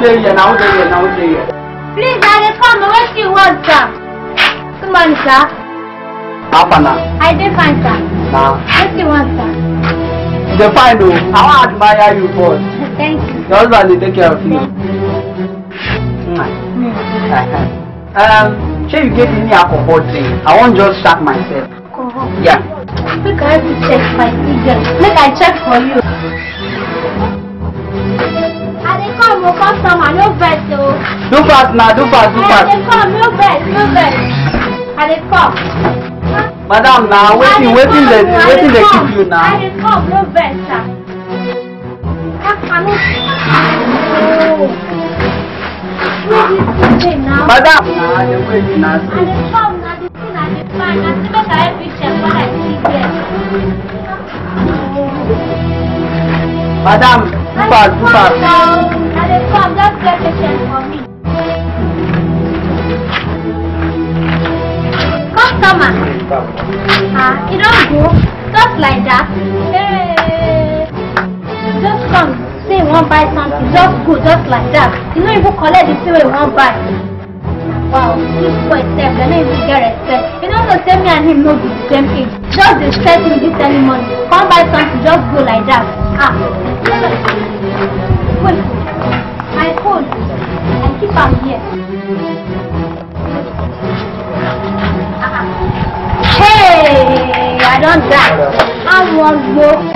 Please, I come. What you want, sir? Come on, sir. I did find, sir. What you want, sir? The final. I admire you first. Thank you. Your husband will take care of you. Sure you gave me alcohol drink. I won't just shock myself. Alcohol? Yeah. Make I have to check my figure. Make I check for you. I dey come, no customer, no vex, oh. Do fast now, do fast. I dey come, no vex. I dey come. Madam, now waiting they keep you now. I dey come, no vex, sir. Madam, now they waiting now. I dey come, now the thing I dey find. I say make I help you check what I see here. Madam, do fast. I dey come, just get patient for me. Customer. You don't go. Just like that. Hey. Just come. Say you want buy something. Just go, just like that. You don't even collect the thing you want buy. Wow, this boy self, they don't even get respect. You don't know, say me and him no be the same age. Just dey stress me this early morning. Come buy something, just go like that. Wait. My phone. I keep am here. Hey, I don't die. I want more.